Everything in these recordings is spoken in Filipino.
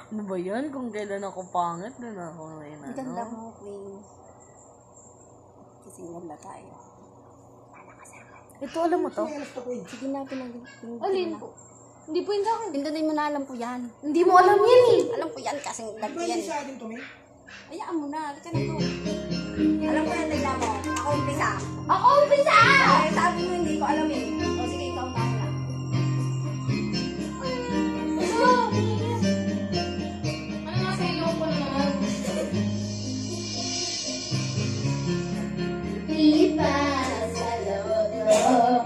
Ano ba yan? Kung kailan ako pangit, doon ako ngayon. Ang ganda mo, Queen. Sisingal na tayo. Ito, alam mo to? Sige na, Alin po? Hindi po yun sa akin. Pindunin mo na, alam ko yan. Hindi mo alam yan eh. Alam ko yan, kasing lag yan. Sa atin to, May. Hayaan mo na, halika na to. Alam ko yan, tignan mo. Ako umpisa. Ako umpisa! Ay, sabi mo hindi ko alam eh. O sige, ikaw na. Gusto! Ano nga sa ilong ko naman? Iba sa loob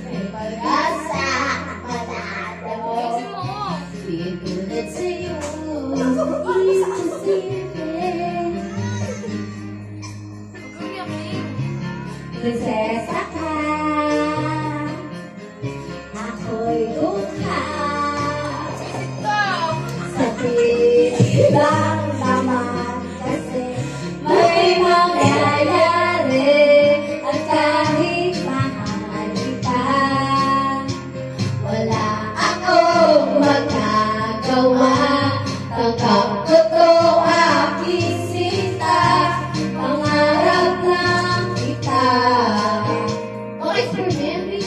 may pag-asa manatamo. Ayusin mo ako. Pinulad sa'yo isisipin. Huwag kang yakin. Prinsesa ka, ako'y dukha. Ikaw! Sa lang naman kasi may mangyayari. At kahit mahal kita, wala akong magagawa. Tanggap ko to aking sinta, pangarap lang kita. Okay, Sir Mary.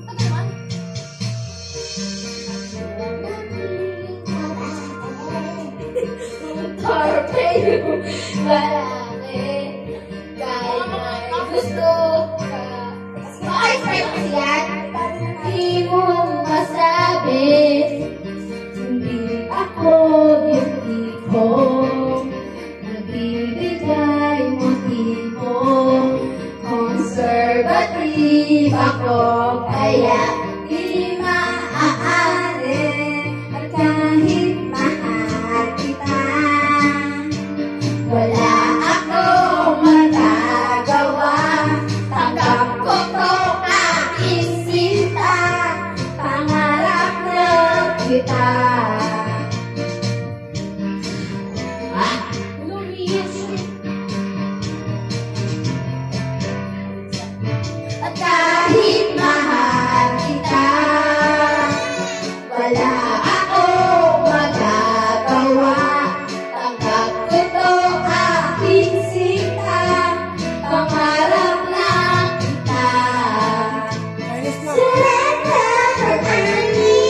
Tagal naman. Torpedo, bakit? Kahit may gusto ka. Ay, friends yan! Di mo masabi. Hindi ako yung tipo nagbibigay motibo. Conservative ako, kaya di maaari. At kahit mahal kita, wala akong magagawa. Tanggap ko to aking sinta, pangarap lang kita. Lumias. At kahit mahal kita, wala akong magagawa. Tanggap ko to aking sinta, pangarap lang kita. Surrender for me.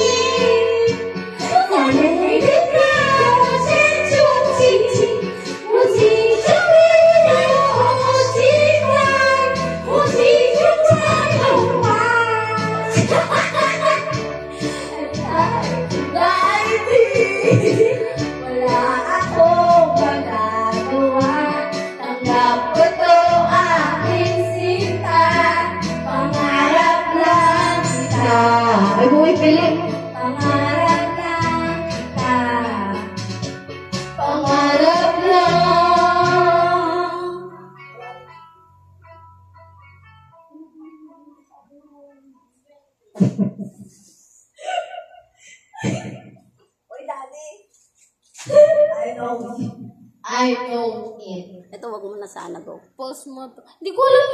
Wala akong magagawa. Tanggap ko to aking sinta, pangarap lang kita. Ay, buhay piling. Pangarap lang kita. Pangarap lang. Uy, Daddy. I know it. Ito, wag mo na sana go. Pause mo to. Hindi ko alam.